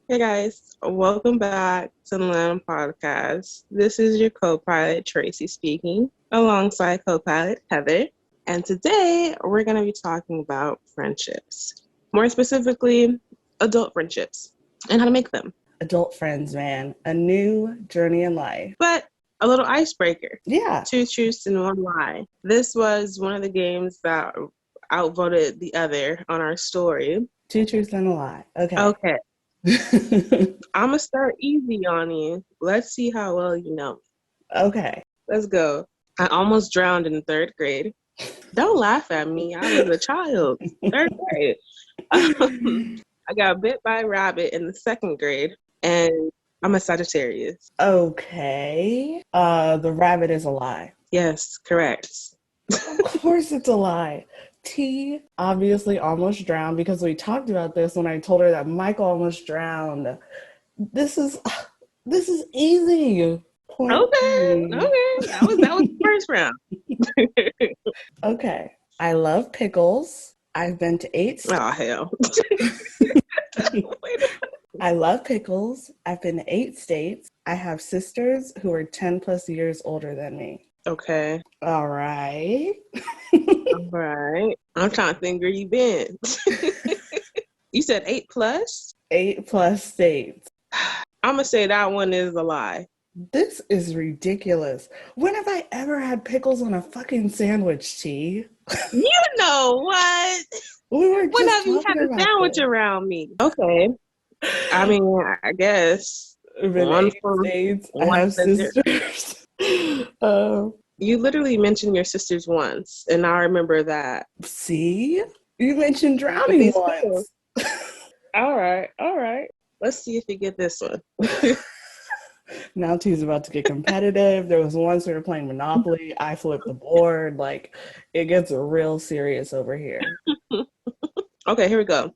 Hey guys, welcome back to the Lamb Podcast. This is your co-pilot Tracy speaking, alongside co-pilot Heather. And today we're going to be talking about friendships, more specifically, adult friendships and how to make them. Adult friends, man. A new journey in life. But a little icebreaker. Yeah. Two truths and one lie. This was one of the games that outvoted the other on our story. Two truths and a lie. Okay. Okay. I'm going to start easy on you. Let's see how well you know. Okay. Let's go. I almost drowned in third grade. Don't laugh at me. I was a child. Third grade. I got bit by a rabbit in the second grade, and I'm a Sagittarius. Okay. The rabbit is a lie. Yes, correct. Of course it's a lie. T obviously almost drowned because we talked about this when I told her that Michael almost drowned. This is easy. Okay. That was the first round. Okay. I love pickles. I've been to 8 states. Oh, hell. I love pickles. I've been to 8 states. I have sisters who are 10 plus years older than me. Okay. All right. All right. I'm trying to think where you been. You said 8 plus? 8 plus states. I'm going to say that one is a lie. This is ridiculous. When have I ever had pickles on a fucking sandwich, T? You know what? When have you had a sandwich around me? Okay. I mean, I guess. One from states. I have sisters. You literally mentioned your sisters once, and I remember that. See? You mentioned drowning once. All right. Let's see if you get this one. Now T's about to get competitive. There was once we were playing Monopoly. I flipped the board. Like, it gets real serious over here. Okay, here we go.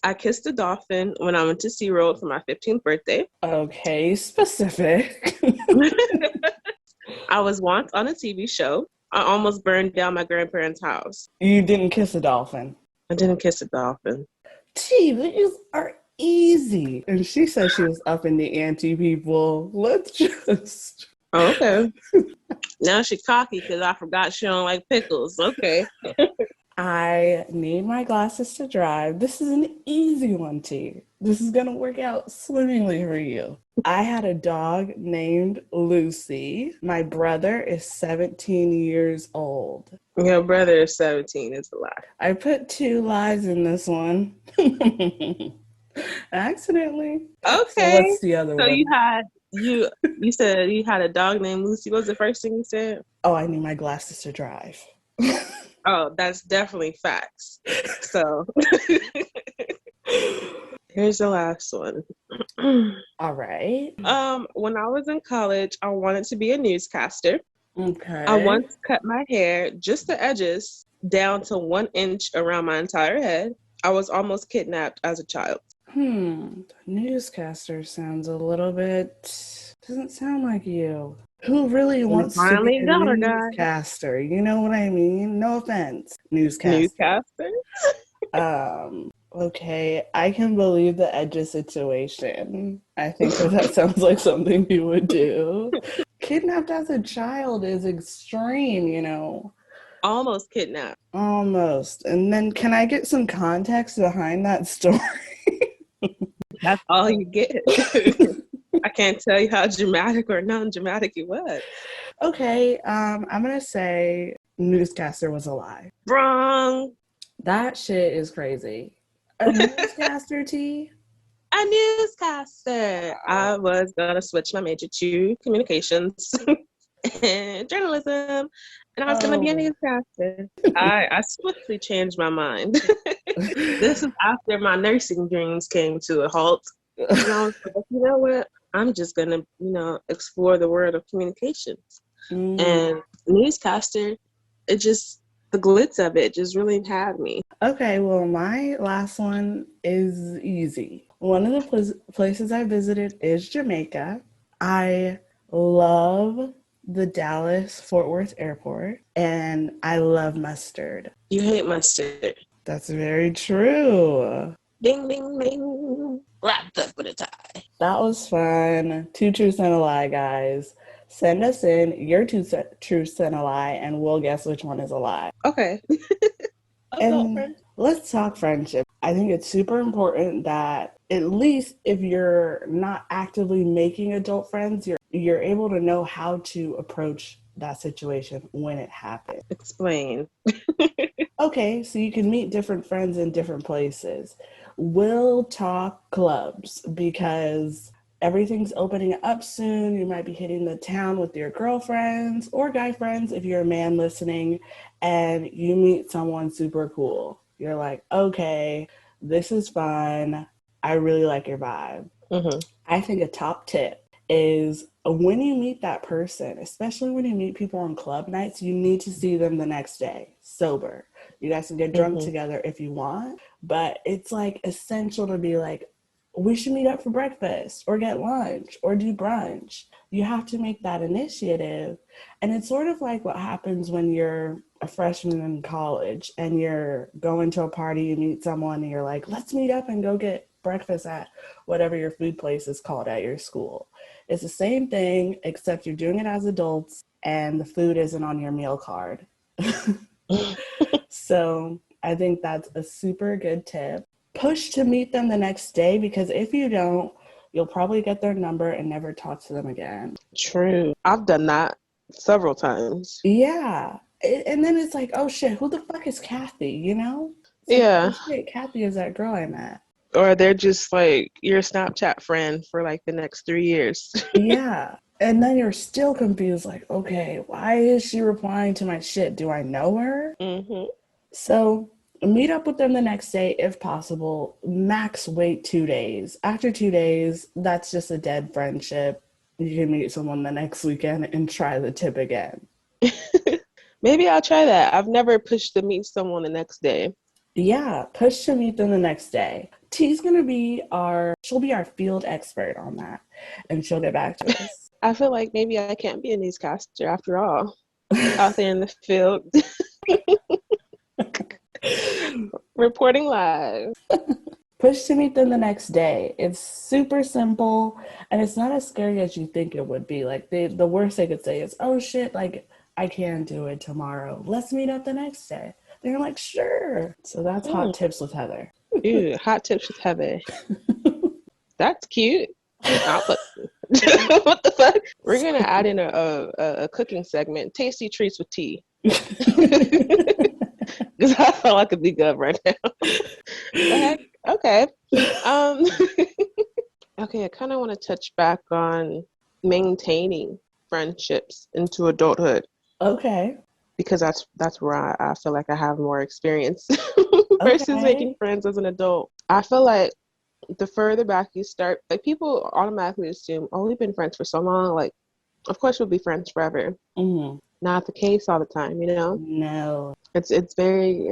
I kissed a dolphin when I went to SeaWorld for my 15th birthday. Okay, specific. I was once on a TV show. I almost burned down my grandparents' house. You didn't kiss a dolphin. I didn't kiss a dolphin. Gee, these are easy. And she said she was up in the ante, people. Let's just... Oh, okay. Now she's cocky because I forgot she don't like pickles. Okay. I need my glasses to drive. This is an easy one, T. This is going to work out swimmingly for you. I had a dog named Lucy. My brother is 17 years old. Your brother is 17 is a lie. I put 2 lies in this one. Accidentally. Okay. So what's the other one? So you said you had a dog named Lucy. What was the first thing you said? Oh, I need my glasses to drive. Oh, that's definitely facts. So here's the last one. All right. When I was in college, I wanted to be a newscaster. Okay. I once cut my hair, just the edges, down to 1 inch around my entire head. I was almost kidnapped as a child. Newscaster sounds a little bit... Doesn't sound like you. Who really wants to be a newscaster? You know what I mean? No offense. Newscaster. Okay, I can believe the edges situation. I think that sounds like something you would do. Kidnapped as a child is extreme, you know. Almost kidnapped. Almost. And then can I get some context behind that story? That's all you get. I can't tell you how dramatic or non-dramatic it was. Okay, I'm going to say newscaster was a lie. Wrong. That shit is crazy. A newscaster, T? A newscaster. I was going to switch my major to communications and journalism, and I was going to be a newscaster. I swiftly changed my mind. This is after my nursing dreams came to a halt. And I was like, you know what? I'm just going to, explore the world of communications. And newscaster, it just, the glitz of it just really had me. Okay, well, my last one is easy. One of the places I visited is Jamaica. I love the Dallas-Fort Worth airport, and I love mustard. You hate mustard. That's very true. Ding, ding, ding. Wrapped up with a tie. That was fun. 2 truths and a lie, guys. Send us in your truths and a lie, and we'll guess which one is a lie. Okay. Adult And friend. let's talk friendship. I think it's super important that at least if you're not actively making adult friends, you're able to know how to approach that situation when it happens. Explain. Okay, so you can meet different friends in different places. We'll talk clubs because everything's opening up soon. You might be hitting the town with your girlfriends or guy friends if you're a man listening, and you meet someone super cool. You're like, okay, this is fun. I really like your vibe. Mm-hmm. I think a top tip is when you meet that person, especially when you meet people on club nights, you need to see them the next day sober. You guys can get drunk together if you want, but it's like essential to be like, we should meet up for breakfast or get lunch or do brunch. You have to make that initiative. And it's sort of like what happens when you're a freshman in college and you're going to a party, you meet someone and you're like, let's meet up and go get breakfast at whatever your food place is called at your school. It's the same thing, except you're doing it as adults and the food isn't on your meal card. So I think that's a super good tip. Push to meet them the next day, because if you don't, you'll probably get their number and never talk to them again. True. I've done that several times. Yeah. And then it's like, oh shit, who the fuck is Kathy, you know? It's Yeah. like, oh shit, Kathy is that girl I met. Or they're just like your Snapchat friend for like the next 3 years. Yeah. And then you're still confused, like, okay, why is she replying to my shit? Do I know her? Mm-hmm. So meet up with them the next day if possible. Max wait 2 days. After 2 days, that's just a dead friendship. You can meet someone the next weekend and try the tip again. Maybe I'll try that. I've never pushed to meet someone the next day. Yeah, push to meet them the next day. She'll be our field expert on that, and she'll get back to us. I feel like maybe I can't be a newscaster after all. Out there in the field. Reporting live. Push to meet them the next day. It's super simple, and it's not as scary as you think it would be. Like the worst they could say is, oh shit, like I can't do it tomorrow. Let's meet up the next day. They're like, sure. So that's hot tips with Heather. Ew, hot tips with Heather. That's cute. What the fuck? We're gonna add in a cooking segment, tasty treats with tea. Because I feel like it'd be good right now. The heck? Okay. Okay, I kind of want to touch back on maintaining friendships into adulthood. Okay. Because that's where I feel like I have more experience versus making friends as an adult. I feel like the further back you start, like people automatically assume, oh, we've been friends for so long, like of course we'll be friends forever. Mm-hmm. Not the case all the time, you know? No. It's very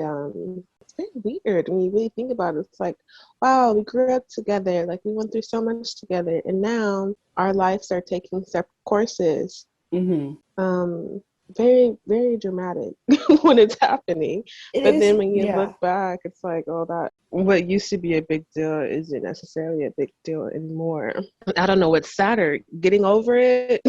weird when you really think about it. It's like, wow, we grew up together, like we went through so much together, and now our lives are taking separate courses. Mm-hmm. Very, very dramatic when it's happening. Then when you look back, it's like, oh, that what used to be a big deal isn't necessarily a big deal anymore. I don't know what's sadder, getting over it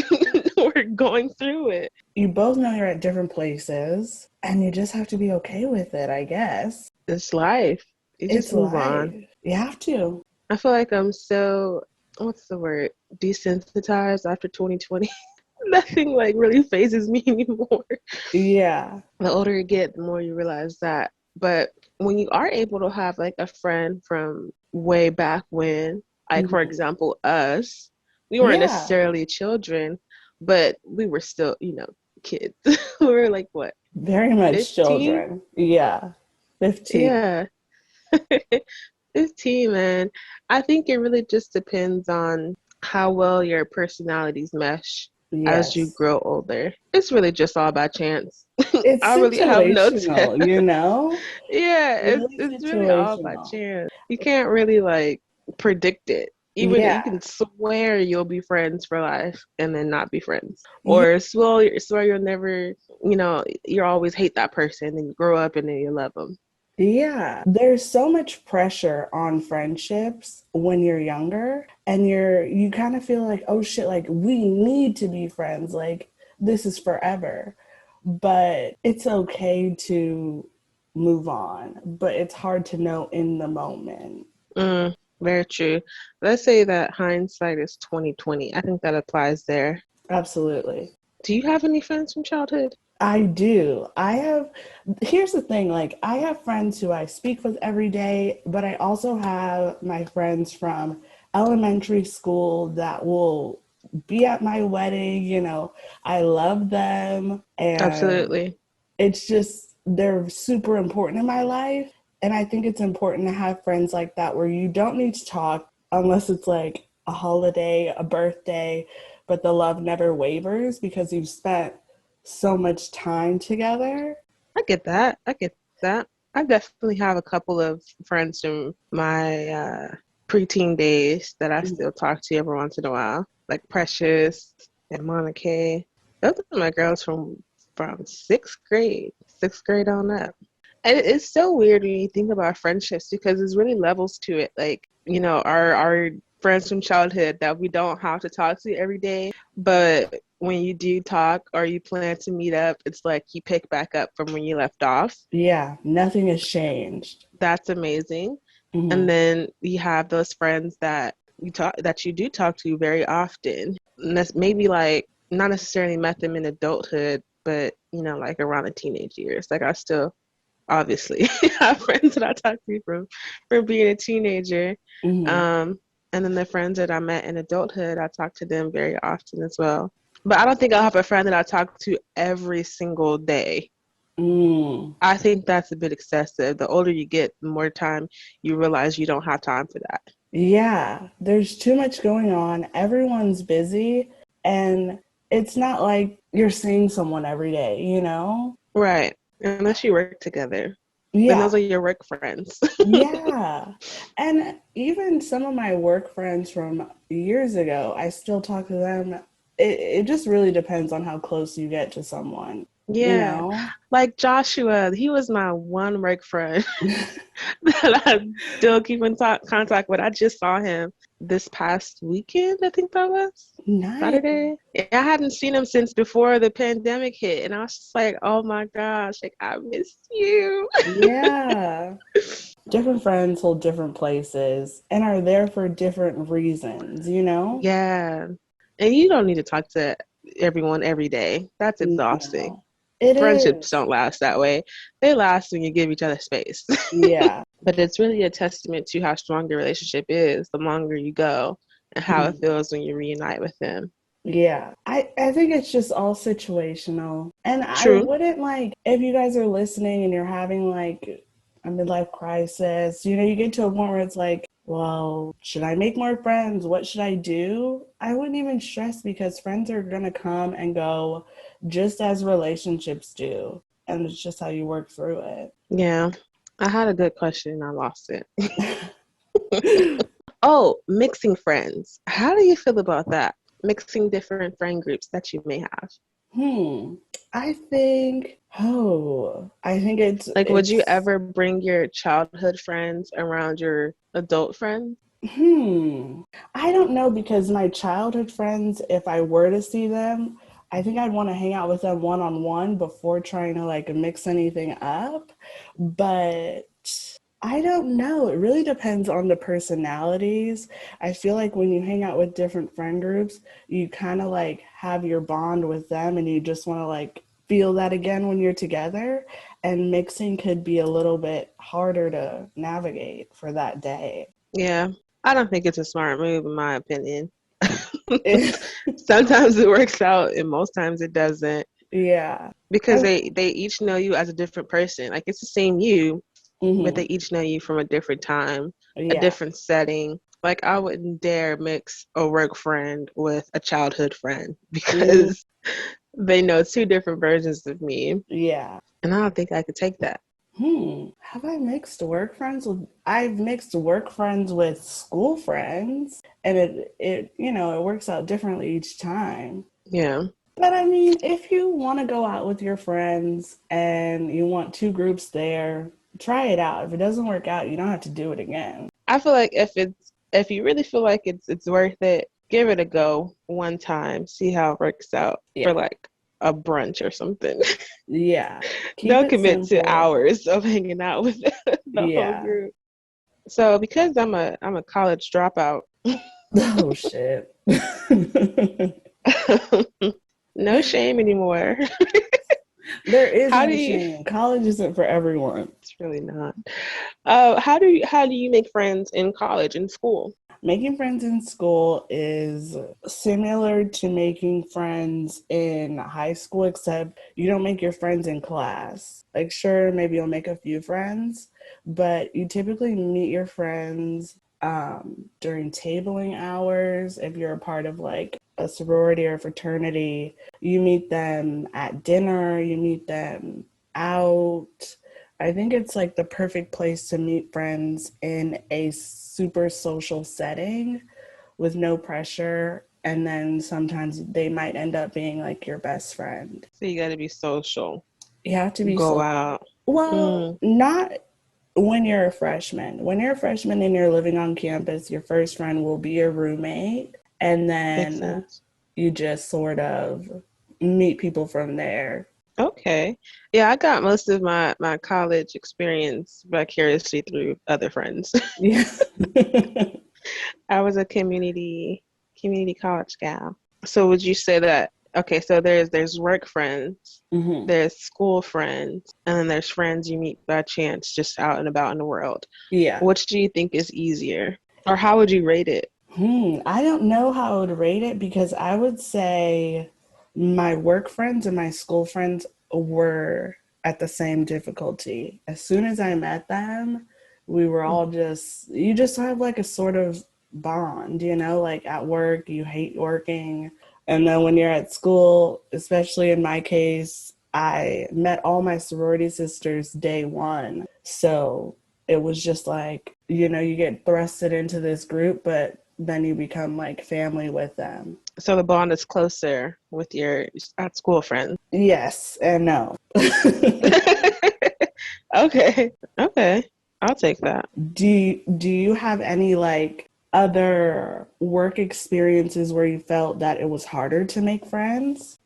or going through it. You both know you're at different places, and you just have to be okay with it, I guess. It's life. You just move on. You have to. I feel like I'm so, what's the word? Desensitized after 2020. Nothing like really phases me anymore. Yeah. The older you get, the more you realize that. But when you are able to have like a friend from way back when, like for example, us, we weren't necessarily children, but we were still, kids. We were like what? Very much 15? Children. Yeah. 15. Yeah. 15, man. I think it really just depends on how well your personalities mesh. As you grow older. It's really just all by chance. It's I really have no situational, you know? Yeah, it's really all by chance. You can't really like predict it. Even you can swear you'll be friends for life and then not be friends. Or swear you'll never, you'll always hate that person and you grow up and then you love them. Yeah, there's so much pressure on friendships when you're younger, and you kind of feel like, oh shit, like we need to be friends, like this is forever. But it's okay to move on, but it's hard to know in the moment. Mm, very true. Let's say that hindsight is 2020. I think that applies there. Absolutely. Do you have any friends from childhood? I do. Here's the thing, like, I have friends who I speak with every day, but I also have my friends from elementary school that will be at my wedding. I love them, and Absolutely. it's just, they're super important in my life. And I think it's important to have friends like that where you don't need to talk unless it's like a holiday, a birthday, but the love never wavers because you've spent so much time together. I get that. I get that. I definitely have a couple of friends from my preteen days that I still talk to every once in a while, like Precious and Monica. Those are my girls from sixth grade on up. And it's so weird when you think about friendships because there's really levels to it. Like, our friends from childhood that we don't have to talk to every day, but when you do talk or you plan to meet up, it's like you pick back up from when you left off. Yeah, nothing has changed. That's amazing. And Hmm. then you have those friends that you do talk to very often. And that's maybe like not necessarily met them in adulthood, but like around the teenage years. Like I still obviously have friends that I talk to from being a teenager. Hmm. Um, and then the friends that I met in adulthood, I talk to them very often as well. But I don't think I'll have a friend that I talk to every single day. Mm. I think that's a bit excessive. The older you get, the more time you realize you don't have time for that. Yeah, there's too much going on. Everyone's busy, and it's not like you're seeing someone every day? Right. Unless you work together. Then Yeah, those are your work friends. yeah. And even some of my work friends from years ago, I still talk to them. It just really depends on how close you get to someone, you Yeah. know? Like Joshua, he was my one work friend that I still keep in contact with. I just saw him this past weekend, I think that was Nice. Saturday. Yeah, I hadn't seen him since before the pandemic hit. And I was just like, oh my gosh, like I miss you. Yeah. Different friends hold different places and are there for different reasons? Yeah. And you don't need to talk to everyone every day. That's exhausting. No, it Friendships is. don't last that way. They last when you give each other space. Yeah. But it's really a testament to how strong your relationship is the longer you go and how it Mhm. feels when you reunite with them. Yeah. I think it's just all situational. And I True. wouldn't, like, if you guys are listening and you're having like a midlife crisis, you get to a point where it's like, well, should I make more friends? What should I do? I wouldn't even stress because friends are going to come and go just as relationships do. And it's just how you work through Yeah. I had a good question and I lost it. it. Oh, mixing friends. How do you feel about that? Mixing different friend groups that you may have. Hmm. I think it's Like, would you it's ever bring your childhood friends around your adult friends? hmm. I don't know because my childhood friends, if I were to see them, I think I'd want to hang out with them one on one before trying to like mix anything up. But I don't know. It really depends on the personalities. I feel like when you hang out with different friend groups, you kind of like have your bond with them and you just want to like feel that again when you're together. And mixing could be a little bit harder to navigate for that day. Yeah. I don't think it's a smart move, in my opinion. Sometimes it works out, and most times it doesn't, Yeah. because I, they each know you as a different person. Like it's the same you, but they mhm. each know you from a different time, a Yeah. different setting. Like I wouldn't dare mix a work friend with a childhood friend Mm, because they know two different versions of me, yeah. and I don't think I could take that. Have I mixed work friends with I've mixed work friends with school friends and it works out differently each time. Yeah. But I mean, if you want to go out with your friends and you want two groups there, try it out. If it doesn't work out, you don't have to do it again. I feel like if you really feel like it's worth it, give it a go one time, see how it works out Yeah. for like a brunch or something. Yeah. Keep Don't it commit to simple. hours of hanging out with the whole Yeah. group. So because I'm a college dropout, Oh shit. no shame anymore. There is How do no you? shame. College isn't for everyone. It's really not. How do you make friends in college, in school? Making friends in school is similar to making friends in high school, except you don't make your friends in class. Like, sure, maybe you'll make a few friends, but you typically meet your friends during tabling hours. If you're a part of like a sorority or fraternity, you meet them at dinner, you meet them out. I think it's like the perfect place to meet friends in a super social setting with no pressure. And then sometimes they might end up being like your best friend. So you got to be social, You have to be go so, out. well, Mm, not when you're a freshman. When you're a freshman and you're living on campus, your first friend will be your roommate. And makes then sense. you just sort of meet people from there. Okay. Yeah, I got most of my college experience vicariously through other friends. Yeah. I was a community college gal. So would you say that okay, so there's work friends, Hmm. there's school friends, and then there's friends you meet by chance just out and about in the world. Yeah. Which do you think is easier? Or how would you rate it? I don't know how I would rate it because I would say my work friends and my school friends were at the same difficulty. As soon as I met them, we were all just, you just have like a sort of bond, like at work, you hate working. And then when you're at school, especially in my case, I met all my sorority sisters day one. So it was just like, you get thrusted into this group, but then you become like family with them. So the bond is closer with your at school friends. Yes and no. Okay. Okay. I'll take that. Do you have any like other work experiences where you felt that it was harder to make friends?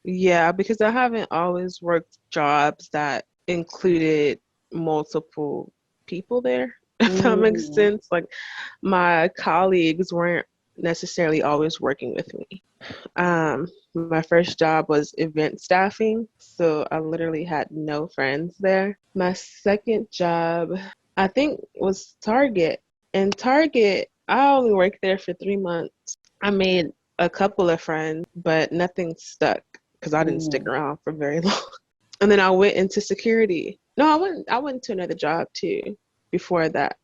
Yeah, because I haven't always worked jobs that included multiple people there, if that makes Mm, sense. Like my colleagues weren't necessarily always working with me. My first job was event staffing, so I literally had no friends there. My second job, I think, was Target. And Target, I only worked there for 3 months. I made a couple of friends, but nothing stuck because I didn't stick mm. around for very long. And then I went into security. No, I went to another job too before that.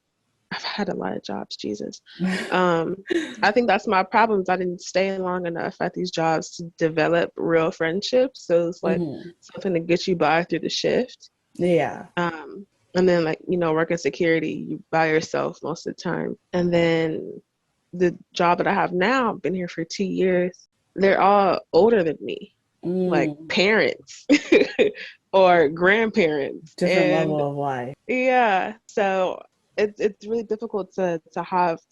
I've had a lot of jobs, Jesus. Um, I think that's my problems. I didn't stay long enough at these jobs to develop real friendships. So it's like Mhm. something to get you by through the shift. Yeah. Um, and then like, working security, you by yourself most of the time. And then the job that I have now, I've been here for 2 years. They're all older than me, like Mm. parents or grandparents. Different And level of life. yeah, so it's really difficult to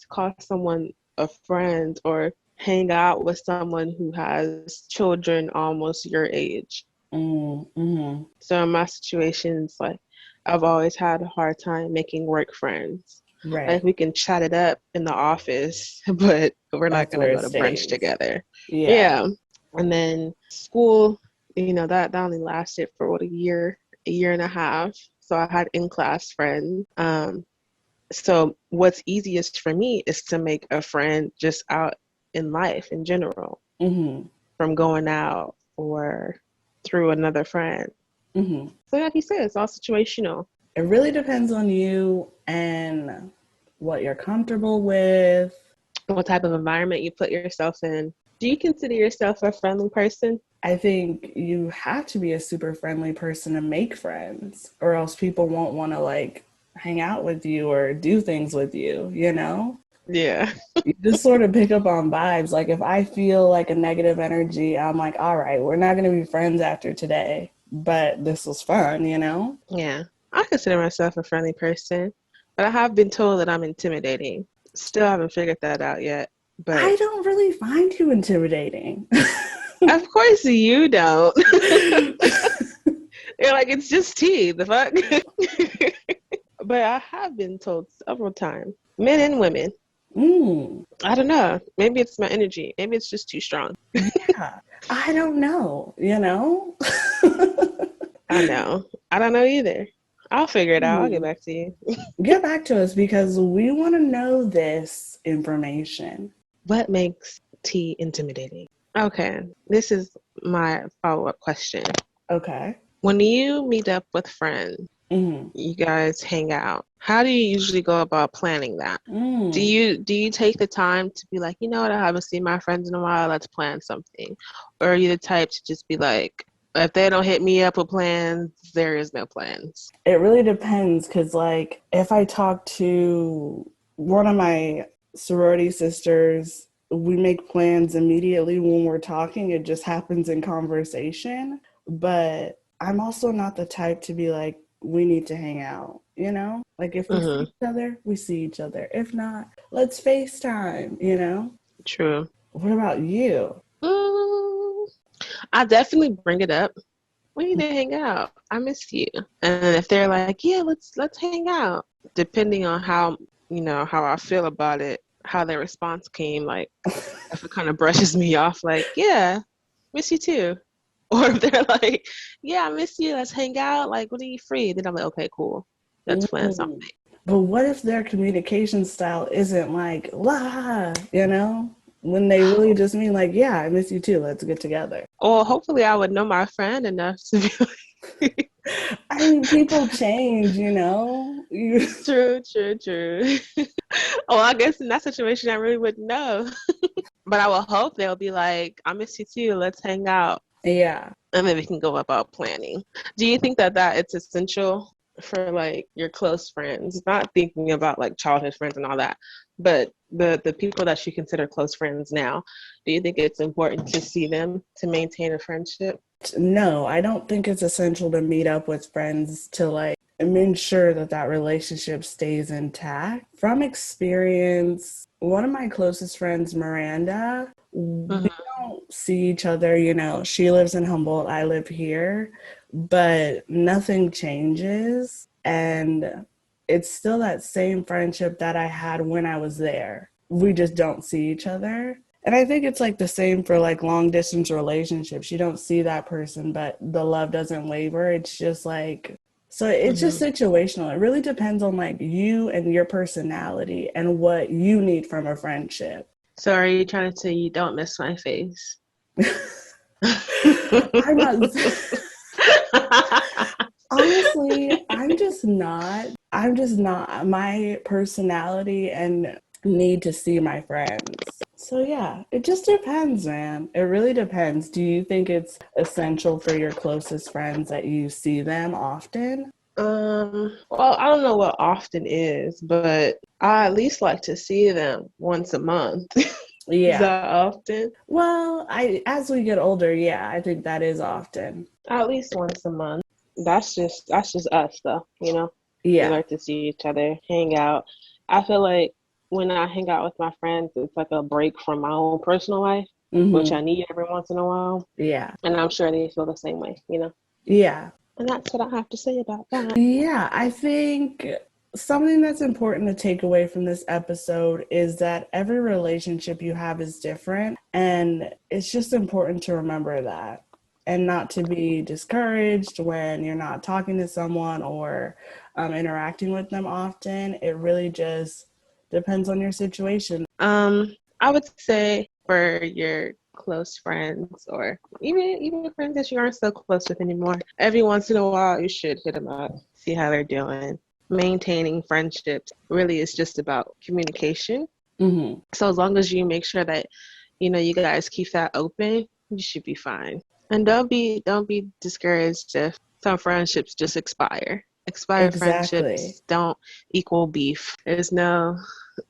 call someone a friend or hang out with someone who has children almost your age. Mm-hmm. So in my situations, like I've always had a hard time making work friends. Like Right. we can chat it up in the office, but we're not That's gonna where it go to brunch stays. together. Yeah. Yeah. And then school, that only lasted for what, a year and a half. So I had in-class friends. So what's easiest for me is to make a friend just out in life in general, Mm-hmm. from going out or through another friend. Mm-hmm. So like you said, it's all situational. It really depends on you and what you're comfortable with. What type of environment you put yourself in. Do you consider yourself a friendly person? I think you have to be a super friendly person to make friends, or else people won't want to like hang out with you or do things with you. Yeah. You just sort of pick up on vibes. Like if I feel like a negative energy, I'm like, all right, we're not going to be friends after today, but this was fun. Yeah. I consider myself a friendly person, but I have been told that I'm intimidating. Still haven't figured that out yet. I But don't really find you intimidating. of course you don't. You're like, it's just tea, the fuck? But I have been told several times, men and women. I don't know. Maybe it's my energy. Maybe it's just too strong. Yeah. I don't know, I know. I don't know either. I'll figure it out. I'll get back to you. Get back to us because we want to know this information. What makes tea intimidating? Okay, this is my follow-up question. Okay. When you meet up with friends, you guys hang out. How do you usually go about planning that? Do you take the time to be like, you know what, I haven't seen my friends in a while, let's plan something? Or are you the type to just be like, if they don't hit me up with plans, there is no plans? It really depends because, like, if I talk to one of my sorority sisters, we make plans immediately when we're talking. It just happens in conversation. But I'm also not the type to be like, we need to hang out, Like, if we see each other, we see each other. If not, let's FaceTime, True. What about you? I definitely bring it up. We need to hang out. I miss you. And if they're like, yeah, let's hang out, depending on how I feel about it, how their response came, like if it kind of brushes me off, like, yeah, miss you too. Or if they're like, yeah, I miss you, let's hang out, like, when are you free? Then I'm like, okay, cool. Let's plan something. But what if their communication style isn't like, la, when they really just mean like, yeah, I miss you too, let's get together. Or hopefully I would know my friend enough to be like, I mean, people change, True. Oh, I guess in that situation I really wouldn't know. But I will hope they'll be like, I miss you too, let's hang out. Yeah. And then we can go about planning. Do you think that it's essential for like your close friends, not thinking about like childhood friends and all that, but the people that you consider close friends now, do you think it's important to see them to maintain a friendship? No, I don't think it's essential to meet up with friends to like ensure that relationship stays intact. From experience, one of my closest friends, Miranda, we don't see each other, she lives in Humboldt, I live here, but nothing changes. And it's still that same friendship that I had when I was there. We just don't see each other. And I think it's like the same for like long distance relationships. You don't see that person, but the love doesn't waver. It's just like, so it's just situational. It really depends on like you and your personality and what you need from a friendship. So are you trying to say you don't miss my face? I'm not. Honestly, I'm just not. My personality and need to see my friends. So yeah, it just depends, man. It really depends. Do you think it's essential for your closest friends that you see them often? Well, I don't know what often is, but I at least like to see them once a month. Yeah. Is that often? Well, as we get older, yeah, I think that is often. At least once a month. That's just us though, Yeah. We like to see each other, hang out. I feel like when I hang out with my friends, it's like a break from my own personal life, which I need every once in a while. Yeah. And I'm sure they feel the same way, Yeah. And that's what I have to say about that. Yeah, I think something that's important to take away from this episode is that every relationship you have is different. And it's just important to remember that and not to be discouraged when you're not talking to someone or interacting with them often. It really just depends on your situation. I would say for your close friends or even friends that you aren't so close with anymore, every once in a while you should hit them up, see how they're doing. Maintaining friendships really is just about communication. So as long as you make sure that you guys keep that open, you should be fine. And don't be discouraged if some friendships just expire. Expired friendships don't equal beef. There's no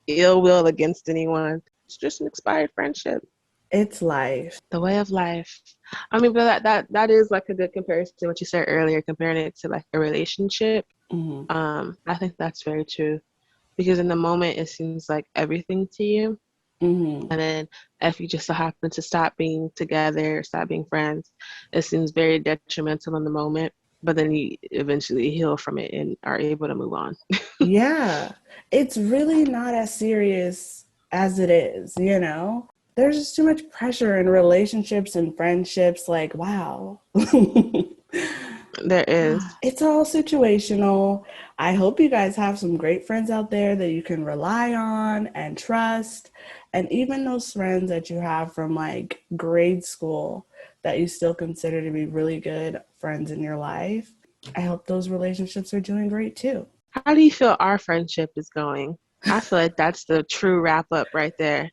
ill will against anyone. It's just an expired friendship. It's life. The way of life. I mean, but that is like a good comparison to what you said earlier, comparing it to like a relationship. Mm-hmm. I think that's very true because in the moment it seems like everything to you. Mm-hmm. And then if you just so happen to stop being together, stop being friends, it seems very detrimental in the moment. But then you eventually heal from it and are able to move on. Yeah, it's really not as serious as it is, you know? There's just too much pressure in relationships and friendships. Like, wow. There is. It's all situational. I hope you guys have some great friends out there that you can rely on and trust. And even those friends that you have from like grade school that you still consider to be really good friends in your life. I hope those relationships are doing great too. How do you feel our friendship is going? I feel like that's the true wrap up right there.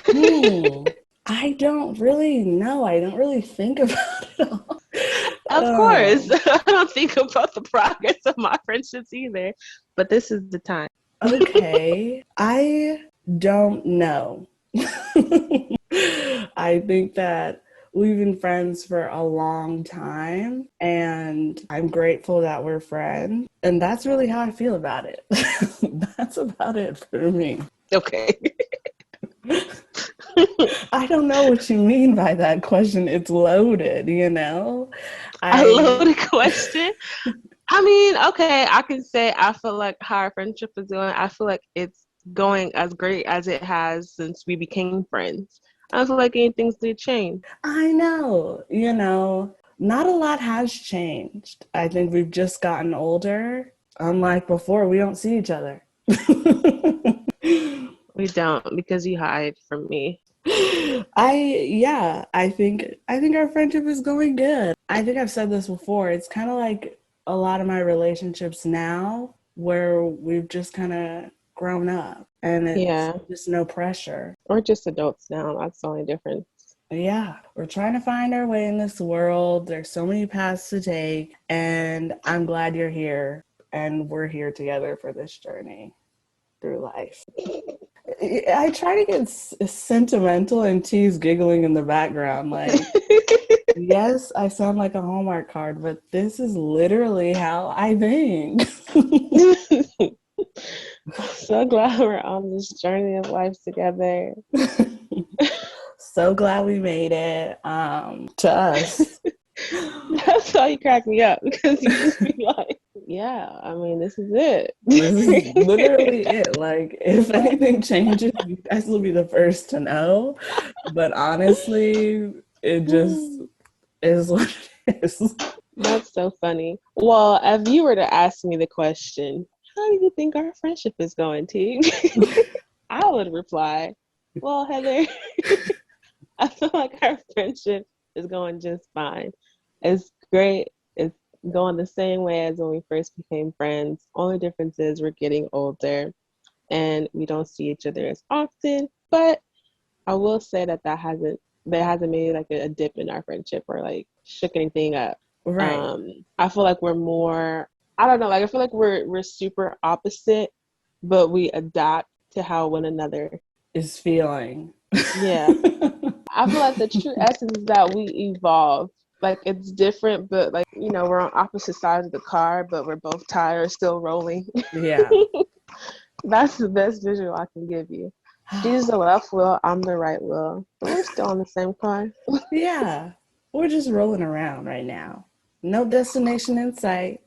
Hmm. I don't really know. I don't really think about it all. Of course, I don't think about the progress of my friendships either, but this is the time. Okay. I don't know. I think that we've been friends for a long time, and I'm grateful that we're friends. And that's really how I feel about it. That's about it for me. Okay. I don't know what you mean by that question. It's loaded, you know? A I loaded question. I mean, okay, I can say I feel like how our friendship is going. I feel like it's going as great as it has since we became friends. I don't feel like anything's to change. I know, not a lot has changed. I think we've just gotten older. Unlike before, we don't see each other. We don't because you hide from me. I think our friendship is going good. I think I've said this before. It's kind of like a lot of my relationships now where we've just kind of grown up and it's Yeah, just no pressure. we're just adults now. That's the only difference. Yeah, we're trying to find our way in this world. There's so many paths to take, and I'm glad you're here and we're here together for this journey through life. I try to get sentimental and tease giggling in the background. Like, yes, I sound like a Hallmark card, but this is literally how I think. I'm so glad we're on this journey of life together. So glad we made it to us. That's why you crack me up because you just be like, yeah, I mean, this is it. This is literally it. Like, if anything changes, you guys will be the first to know. But honestly, it just is what it is. That's so funny. Well, if you were to ask me the question, how do you think our friendship is going, T? I would reply, well, Heather, I feel like our friendship is going just fine. It's great. It's going the same way as when we first became friends. Only difference is we're getting older and we don't see each other as often. But I will say that that hasn't made like a dip in our friendship or like shook anything up. Right. I feel like we're more. I don't know. Like I feel like we're super opposite, but we adapt to how one another. Is feeling. Yeah, I feel like the true essence is that we evolve. Like it's different, but like we're on opposite sides of the car, but we're both tires still rolling. Yeah. That's the best visual I can give you. She's the left wheel, I'm the right wheel. But we're still on the same car. Yeah. We're just rolling around right now. No destination in sight.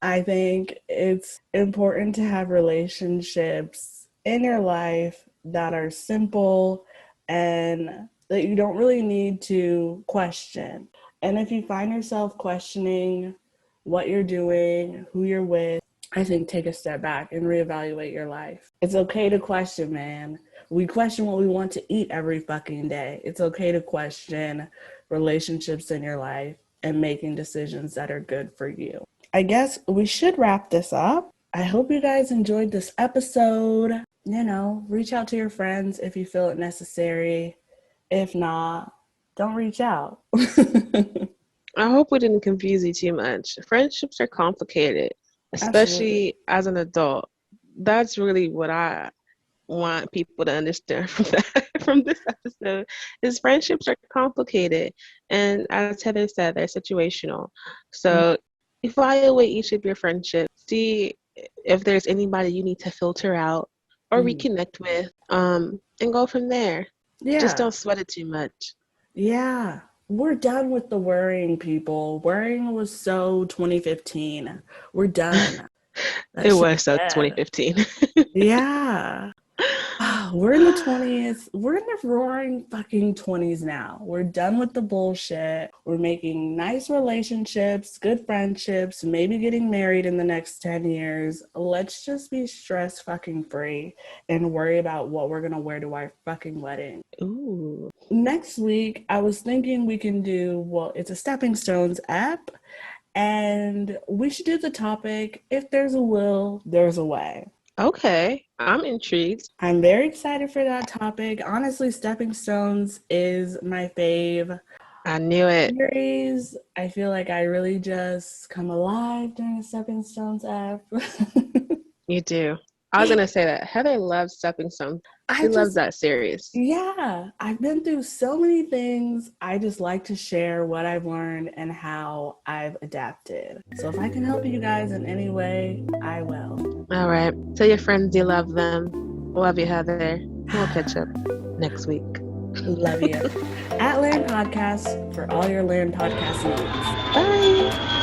I think it's important to have relationships in your life that are simple and that you don't really need to question. And if you find yourself questioning what you're doing, who you're with, I think take a step back and reevaluate your life. It's okay to question, man. We question what we want to eat every fucking day. It's okay to question relationships in your life and making decisions that are good for you. I guess we should wrap this up. I hope you guys enjoyed this episode. Reach out to your friends if you feel it necessary. If not, don't reach out. I hope we didn't confuse you too much. Friendships are complicated, Absolutely. especially as an adult. That's really what I want people to understand from this episode is friendships are complicated. And as Heather said, they're situational. So evaluate each of your friendships. See if there's anybody you need to filter out or reconnect with, and go from there. Just Yeah. don't sweat it too much. Yeah. We're done with the worrying, people. Worrying was so 2015. We're done. That It shit was is so dead. 2015. Yeah. We're in the 20s. We're in the roaring fucking 20s now. We're done with the bullshit. We're making nice relationships, good friendships, maybe getting married in the next 10 years. Let's just be stress fucking free and worry about what we're going to wear to our fucking wedding. Ooh. Next week, I was thinking we can do, well, it's a Stepping Stones app, and we should do the topic, if there's a will, there's a way. Okay, I'm intrigued. I'm very excited for that topic. Honestly, Stepping Stones is my fave I knew it. series. I feel like I really just come alive during the Stepping Stones app. You do. I was gonna say that Heather loves Stepping Stones. She I loves just, that series. yeah, I've been through so many things. I just like to share what I've learned and how I've adapted. So if I can help you guys in any way, I will. All right. Tell your friends you love them. Love you, Heather. We'll catch up next week. Love you. At Land Podcast for all your Land Podcast needs. Bye.